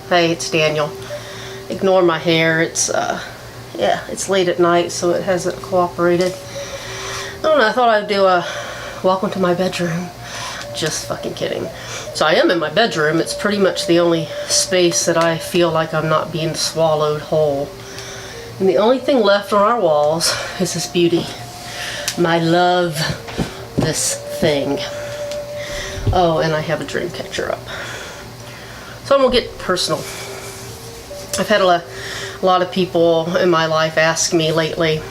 Hey, it's Daniel. Ignore my hair. It's yeah, it's late at night, so it hasn't cooperated. I don't know, I thought I'd do a welcome to my bedroom. Just fucking kidding. So I am in my bedroom. It's pretty much the only space that I feel like I'm not being swallowed whole. And the only thing left on our walls is this beauty. My love, this thing. Oh, and I have a dream catcher up. So I'm gonna get personal. I've had a lot of people in my life ask me lately.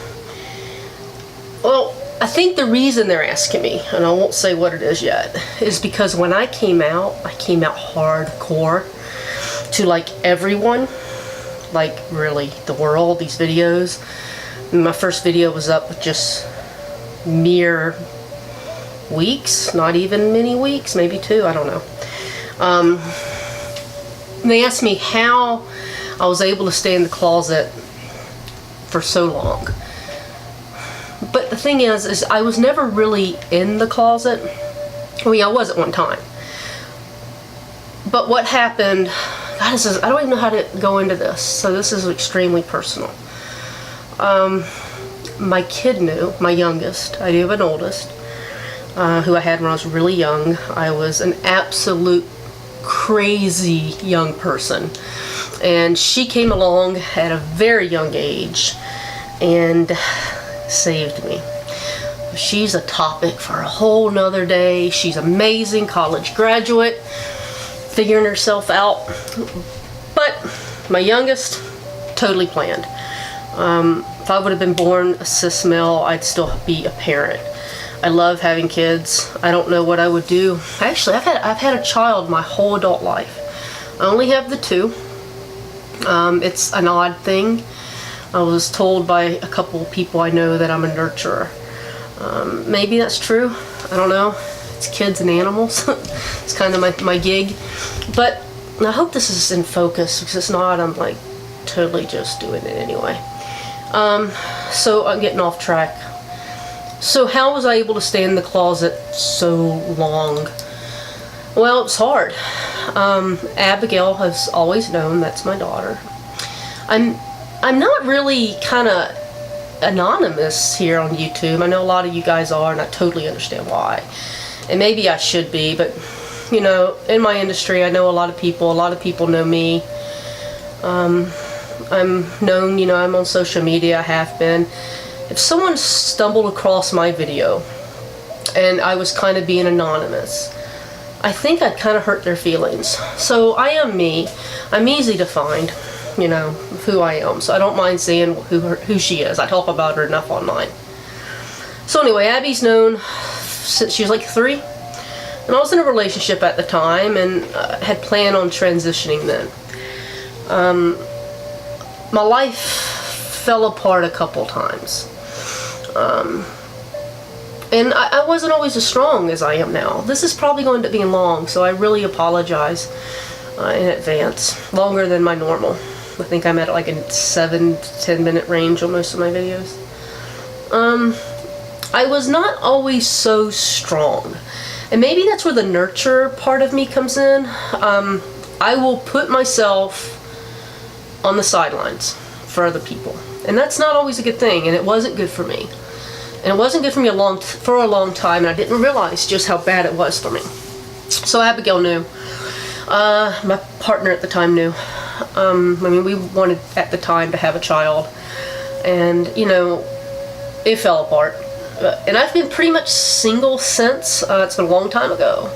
Well, I think the reason they're asking me, and I won't say what it is yet, is because when I came out hardcore to like everyone, like really the world, these videos. My first video was up with just mere weeks, not even many weeks, maybe 2, I don't know. They asked me how I was able to stay in the closet for so long. But the thing is I was never really in the closet. I mean, I was at one time. But what happened, God, this is, I don't even know how to go into this, so this is extremely personal. My kid knew, my youngest, I do have an oldest, who I had when I was really young. I was an absolute crazy young person. And she came along at a very young age and saved me. She's a topic for a whole nother day. She's amazing, college graduate, figuring herself out. But my youngest, totally planned. If I would have been born a cis male, I'd still be a parent. I love having kids. I don't know what I would do. Actually, I've had a child my whole adult life. I only have the 2. It's an odd thing. I was told by a couple people I know that I'm a nurturer. Maybe that's true. I don't know. It's kids and animals. It's kind of my gig. But I hope this is in focus, because if not, I'm like totally just doing it anyway. So I'm getting off track. So how was I able to stay in the closet so long? Well, it's hard. Abigail has always known, that's my daughter. I'm not really kind of anonymous here on YouTube. I know a lot of you guys are, and I totally understand why. And maybe I should be, but you know, in my industry, I know a lot of people. A lot of people know me. I'm known, you know, I'm on social media, I have been. If someone stumbled across my video and I was kind of being anonymous, I think I'd kind of hurt their feelings. So I am me. I'm easy to find, you know, who I am. So I don't mind saying who she is. I talk about her enough online. So anyway, Abby's known since she was like 3. And I was in a relationship at the time and had planned on transitioning then. My life fell apart a couple times. And I wasn't always as strong as I am now. This is probably going to be long, so I really apologize in advance. Longer than my normal. I think I'm at like a 7 to 10 minute range on most of my videos. I was not always so strong. And maybe that's where the nurture part of me comes in. I will put myself on the sidelines for other people. And that's not always a good thing, and it wasn't good for me. And it wasn't good for me for a long time, and I didn't realize just how bad it was for me. So Abigail knew. My partner at the time knew. I mean, we wanted at the time to have a child. And, you know, it fell apart. And I've been pretty much single since. It's been a long time ago.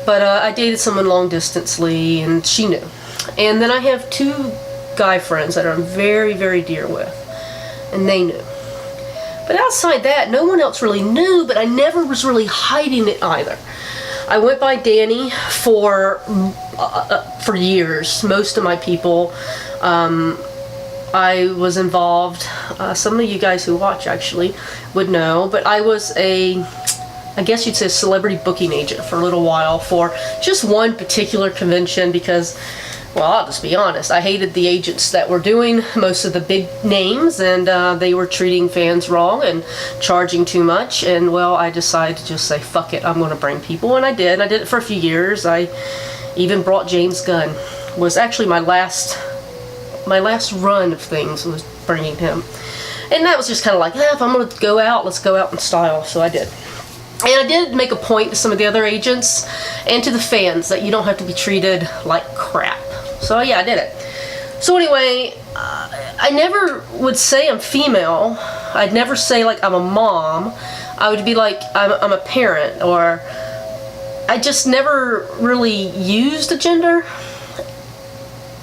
But I dated someone long distantly, and she knew. And then I have 2 guy friends that I'm very, very dear with. And they knew. But outside that, no one else really knew, but I never was really hiding it either. I went by Danny for years. Most of my people, I was involved. Some of you guys who watch actually would know, but I was I guess you'd say a celebrity booking agent for a little while for just one particular convention because, well, I'll just be honest, I hated the agents that were doing most of the big names, and they were treating fans wrong and charging too much, and well, I decided to just say, fuck it, I'm going to bring people, and I did. I did it for a few years. I even brought James Gunn, was actually my last run of things was bringing him. And that was just kind of like, if I'm going to go out, let's go out in style. So I did. And I did make a point to some of the other agents and to the fans that you don't have to be treated like crap. So yeah, I did it. So anyway, I never would say I'm female. I'd never say like I'm a mom. I would be like I'm a parent, or I just never really used a gender.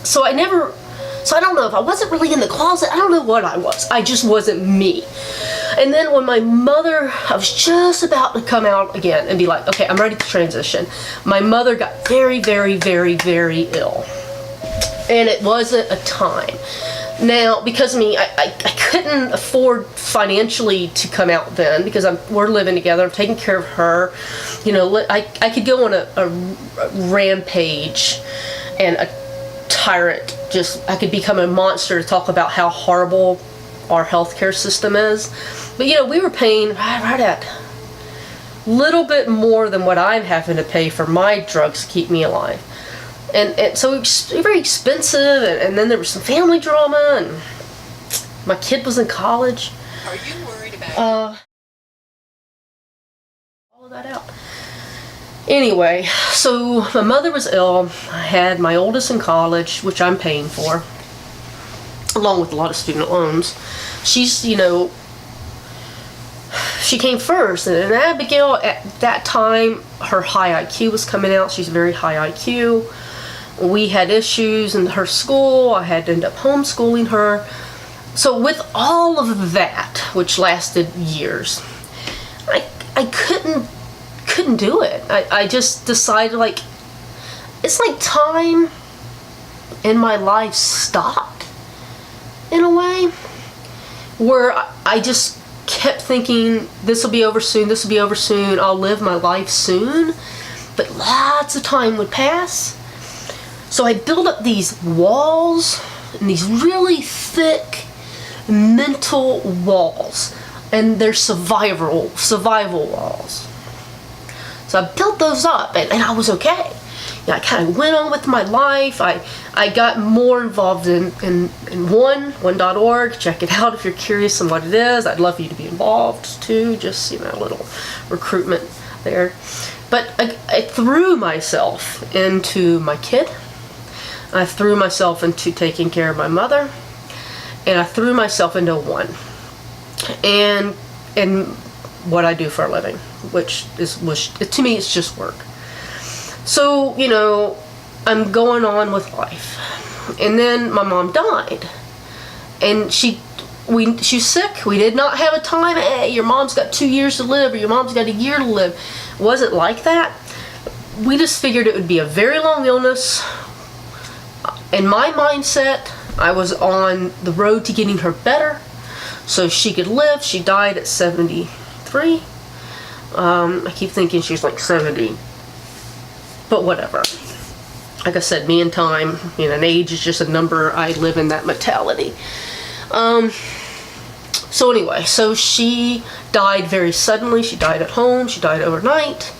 So I don't know if I wasn't really in the closet. I don't know what I was. I just wasn't me. And then when my mother, I was just about to come out again and be like, okay, I'm ready to transition. My mother got very, very, very, very ill. And it wasn't a time. Now, because of me, I couldn't afford financially to come out then, because we're living together, I'm taking care of her. You know, I could go on a rampage and a tyrant, I could become a monster to talk about how horrible our healthcare system is. But you know, we were paying right at little bit more than what I'm having to pay for my drugs to keep me alive. And so it was very expensive, and then there was some family drama, and my kid was in college. Are you worried about all of that out? Anyway, so my mother was ill. I had my oldest in college, which I'm paying for, along with a lot of student loans. She's, you know, she came first, and Abigail at that time, her high IQ was coming out. She's very high IQ. We had issues in her school. I had to end up homeschooling her. So with all of that, which lasted years, I couldn't do it. I just decided, like, it's like time in my life stopped in a way, where I just kept thinking, this will be over soon, this will be over soon, I'll live my life soon. But lots of time would pass. So I built up these walls, and these really thick mental walls, and they're survival walls. So I built those up, and I was okay. You know, I kind of went on with my life. I got more involved in one.org. Check it out if you're curious on what it is. I'd love for you to be involved too. Just, you know, a little recruitment there. But I threw myself into my kid. I threw myself into taking care of my mother, and I threw myself into one. And what I do for a living, which to me, it's just work. So, you know, I'm going on with life. And then my mom died. And she's sick. We did not have a time, hey, your mom's got 2 years to live, or your mom's got a year to live. It wasn't like that. We just figured it would be a very long illness. In my mindset, I was on the road to getting her better so she could live. She died at 73. I keep thinking she's like 70. But whatever. Like I said, me and time, you know, an age is just a number. I live in that mentality. So anyway, so she died very suddenly. She died at home. She died overnight.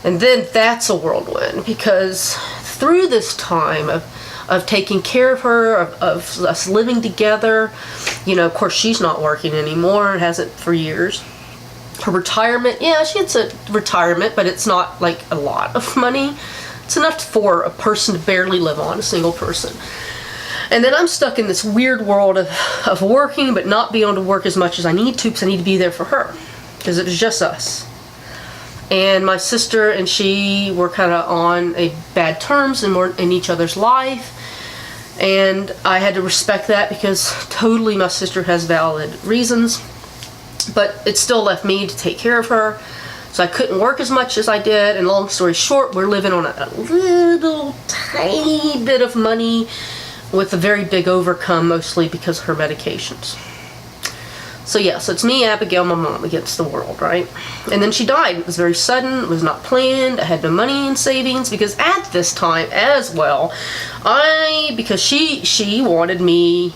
And then that's a whirlwind, because through this time of taking care of her, of us living together, you know, of course she's not working anymore and hasn't for years. Her retirement, yeah, she gets a retirement, but it's not like a lot of money. It's enough for a person to barely live on, a single person. And then I'm stuck in this weird world of working, but not being able to work as much as I need to, because I need to be there for her, because it was just us. And my sister and she were kind of on a bad terms and weren't in each other's life. And I had to respect that, because totally my sister has valid reasons. But it still left me to take care of her. So I couldn't work as much as I did. And long story short, we're living on a little tiny bit of money with a very big overcome, mostly because of her medications. So yeah, so it's me, Abigail, my mom, against the world, right? And then she died. It was very sudden. It was not planned. I had no money in savings, because at this time as well, because she wanted me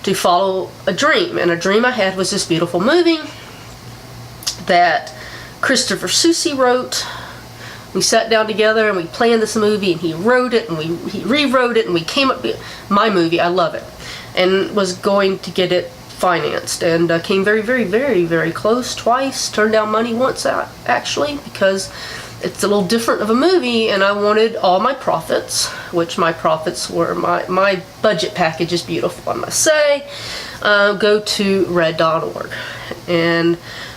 to follow a dream. And a dream I had was this beautiful movie that Christopher Soucy wrote We sat down together and we planned this movie, and he wrote it and he rewrote it, and we came up with my movie. I love it, and was going to get it financed, and came very, very, very, very close twice. Turned down money once, actually, because it's a little different of a movie, and I wanted all my profits, which my profits were my budget package is beautiful, I must say, go to red.org, and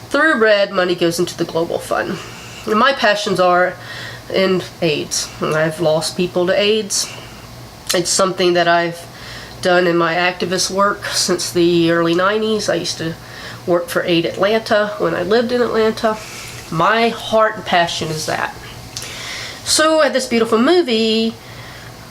through Red, money goes into the Global Fund. And my passions are in AIDS. I've lost people to AIDS. It's something that I've done in my activist work since the early 90s. I used to work for Aid Atlanta when I lived in Atlanta. My heart and passion is that. So I had this beautiful movie,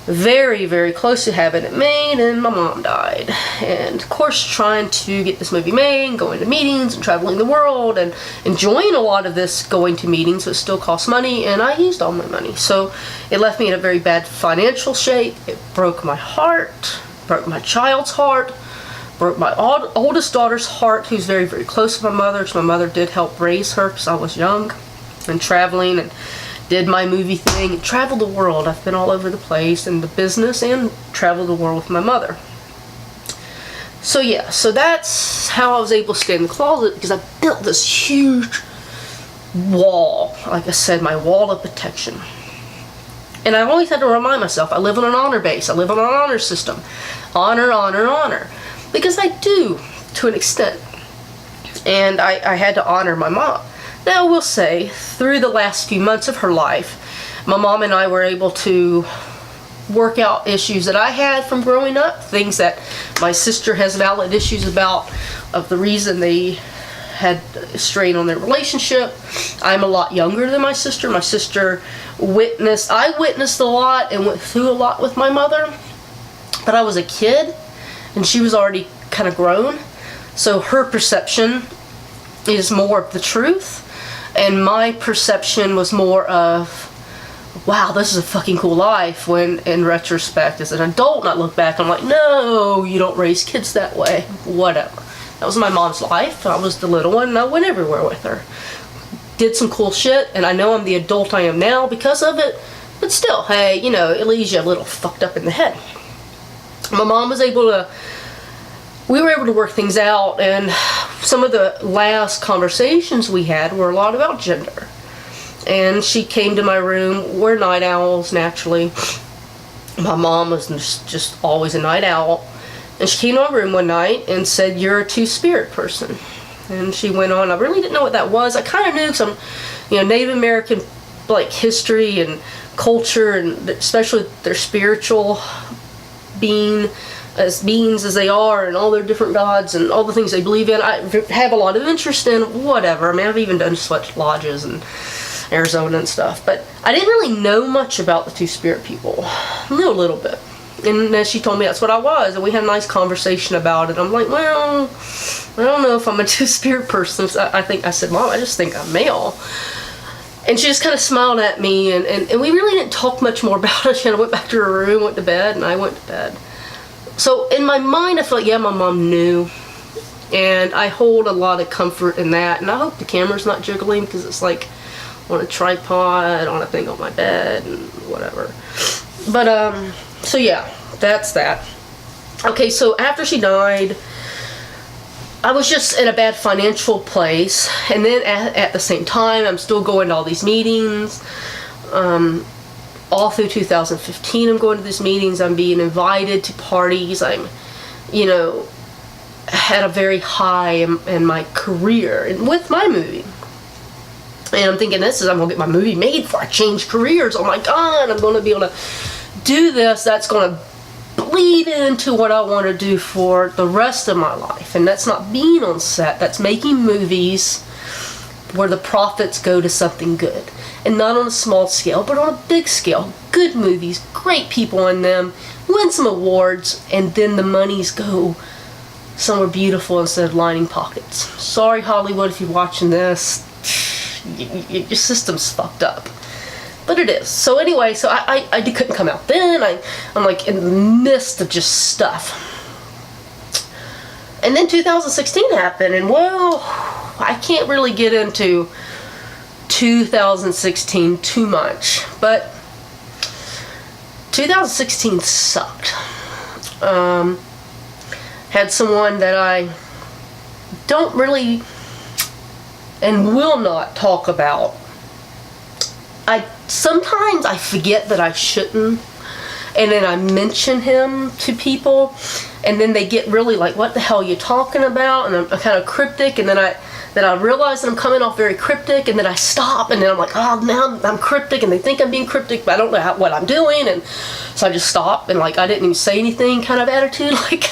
very, very close to having it made, and my mom died. And of course, trying to get this movie made, going to meetings and traveling the world and enjoying a lot of this going to meetings, but still cost money, and I used all my money. So it left me in a very bad financial shape. It broke my heart, broke my child's heart, broke my oldest daughter's heart, who's very, very close to my mother. So my mother did help raise her because I was young, and traveling, and did my movie thing, and traveled the world. I've been all over the place in the business and traveled the world with my mother. So yeah, so that's how I was able to stay in the closet, because I built this huge wall, like I said, my wall of protection. And I've always had to remind myself, I live on an honor base, I live on an honor system. Honor, honor, honor. Because I do, to an extent. And I had to honor my mom. Now, I will say, through the last few months of her life, my mom and I were able to work out issues that I had from growing up, things that my sister has valid issues about, of the reason they had a strain on their relationship. I'm a lot younger than my sister. My sister I witnessed a lot and went through a lot with my mother, but I was a kid, and she was already kind of grown, so her perception is more of the truth. And my perception was more of, wow, this is a fucking cool life, when in retrospect, as an adult, and I look back, I'm like, no, you don't raise kids that way. Whatever. That was my mom's life. I was the little one, and I went everywhere with her. Did some cool shit, and I know I'm the adult I am now because of it, but still, hey, you know, it leaves you a little fucked up in the head. My mom was we were able to work things out, and some of the last conversations we had were a lot about gender. And she came to my room. We're night owls, naturally. My mom was just always a night owl. And she came to my room one night and said, "You're a two-spirit person." And she went on. I really didn't know what that was. I kind of knew, because I'm, Native American, like, history and culture, and especially their spiritual beings as they are, and all their different gods and all the things they believe in. I have a lot of interest in whatever. I mean, I've even done sweat lodges in Arizona and stuff, but I didn't really know much about the two-spirit people. I knew a little bit. And then she told me that's what I was, and we had a nice conversation about it. I'm like, well, I don't know if I'm a two-spirit person. So I said, Mom, I just think I'm male. And she just kind of smiled at me, and we really didn't talk much more about it. She kind of went back to her room, went to bed, and I went to bed. So in my mind, I felt like, yeah, my mom knew. And I hold a lot of comfort in that. And I hope the camera's not jiggling, because it's like on a tripod, on a thing on my bed, and whatever. But, so yeah, that's that. Okay, so after she died, I was just in a bad financial place. And then at the same time, I'm still going to all these meetings. All through 2015, I'm going to these meetings. I'm being invited to parties. I'm, had a very high in my career and with my movie. And I'm thinking, I'm going to get my movie made before I change careers. Oh my God, I'm going to be able to do this. That's going to bleed into what I want to do for the rest of my life. And that's not being on set. That's making movies where the profits go to something good. And not on a small scale, but on a big scale. Good movies, great people in them, win some awards, and then the monies go somewhere beautiful instead of lining pockets. Sorry, Hollywood, if you're watching this. Your system's fucked up. But it is. So anyway, so I couldn't come out then. I'm like in the midst of just stuff. And then 2016 happened, and well, I can't really get into 2016 too much, but 2016 sucked. Had someone that I don't really and will not talk about. Sometimes I forget that I shouldn't, and then I mention him to people, and then they get really like, what the hell are you talking about? And I'm kind of cryptic, and then I realize that I'm coming off very cryptic, and then I stop, and then I'm like, oh, now I'm cryptic, and they think I'm being cryptic, but I don't know what I'm doing, and so I just stop, and like, I didn't even say anything kind of attitude, like,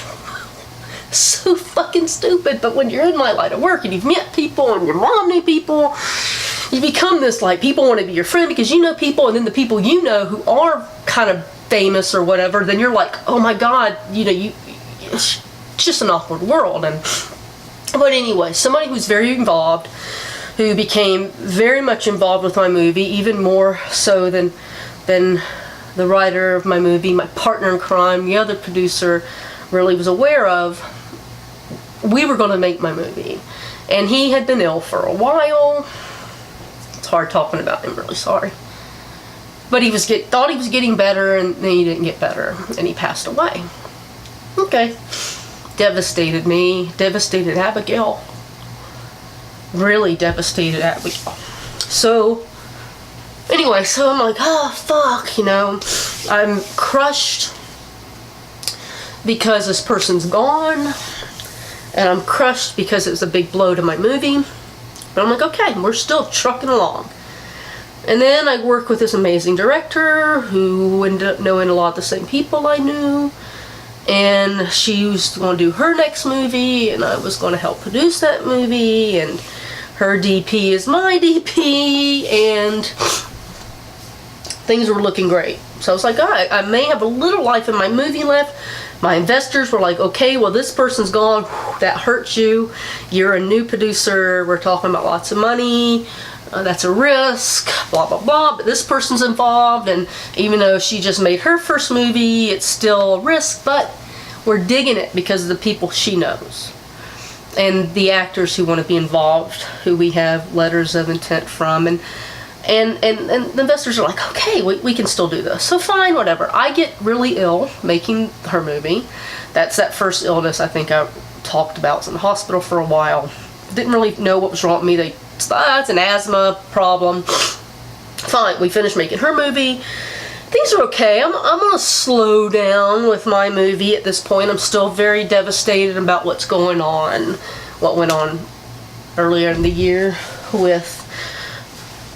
so fucking stupid. But when you're in my line of work, and you've met people, and your mom knew people, you become this, like, people want to be your friend because you know people, and then the people you know who are kind of famous or whatever, then you're like, oh my god, you know, it's just an awkward world. But anyway, somebody who's very involved, who became very much involved with my movie, even more so than the writer of my movie, my partner in crime, the other producer, really was aware of. We were going to make my movie, and he had been ill for a while. It's hard talking about him, really sorry. But he thought he was getting better, and then he didn't get better, and he passed away. Okay. Devastated me, devastated Abigail. Really devastated Abigail. So, anyway, so I'm like, oh, fuck, you know. I'm crushed because this person's gone, and I'm crushed because it was a big blow to my movie. But I'm like, okay, we're still trucking along. And then I worked with this amazing director who ended up knowing a lot of the same people I knew. And she was going to do her next movie, and I was going to help produce that movie, and her DP is my DP, and things were looking great. So I was like, I may have a little life in my movie left. My investors were like, okay, well, this person's gone. That hurts you. You're a new producer. We're talking about lots of money. That's a risk, blah, blah, blah. But this person's involved, and even though she just made her first movie, it's still a risk, but we're digging it because of the people she knows. And the actors who want to be involved, who we have letters of intent from, and the investors are like, okay, we can still do this. So fine, whatever. I get really ill making her movie. That's that first illness I think I talked about. I was in the hospital for a while. Didn't really know what was wrong with me. It's an asthma problem. Fine, we finished making her movie. Things are okay. I'm gonna slow down with my movie at this point. I'm still very devastated about what's going on. What went on earlier in the year with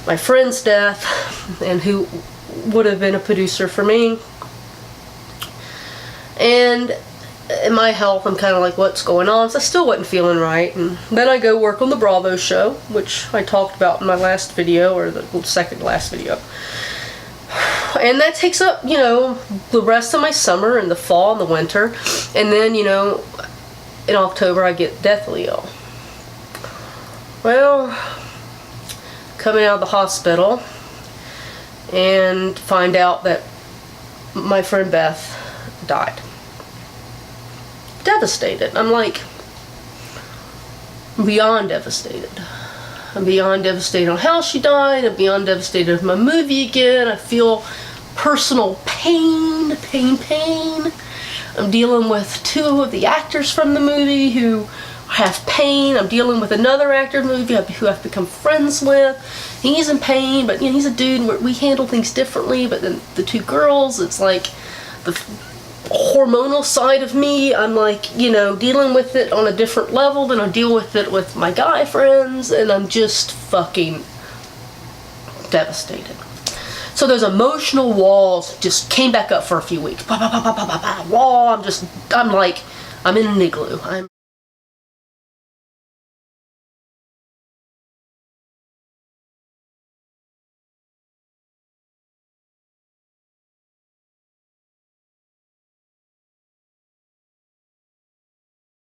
my friend's death, and who would have been a producer for me. And in my health, I'm kind of like, what's going on? So I still wasn't feeling right. And then I go work on the Bravo show, which I talked about in my last video, or the second last video. And that takes up, you know, the rest of my summer and the fall and the winter. And then, you know, in October I get deathly ill. Well, coming out of the hospital and find out that my friend Beth died. Devastated. I'm like beyond devastated. I'm beyond devastated on how she died. I'm beyond devastated with my movie again. I feel personal pain. I'm dealing with two of the actors from the movie who have pain. I'm dealing with another actor in the movie who I've become friends with. He's in pain, but you know, he's a dude. We handle things differently. But then the two girls, it's like the hormonal side of me. I'm like, you know, dealing with it on a different level than I deal with it with my guy friends, and I'm just fucking devastated. So those emotional walls just came back up for a few weeks. Wall. I'm like, I'm in an igloo.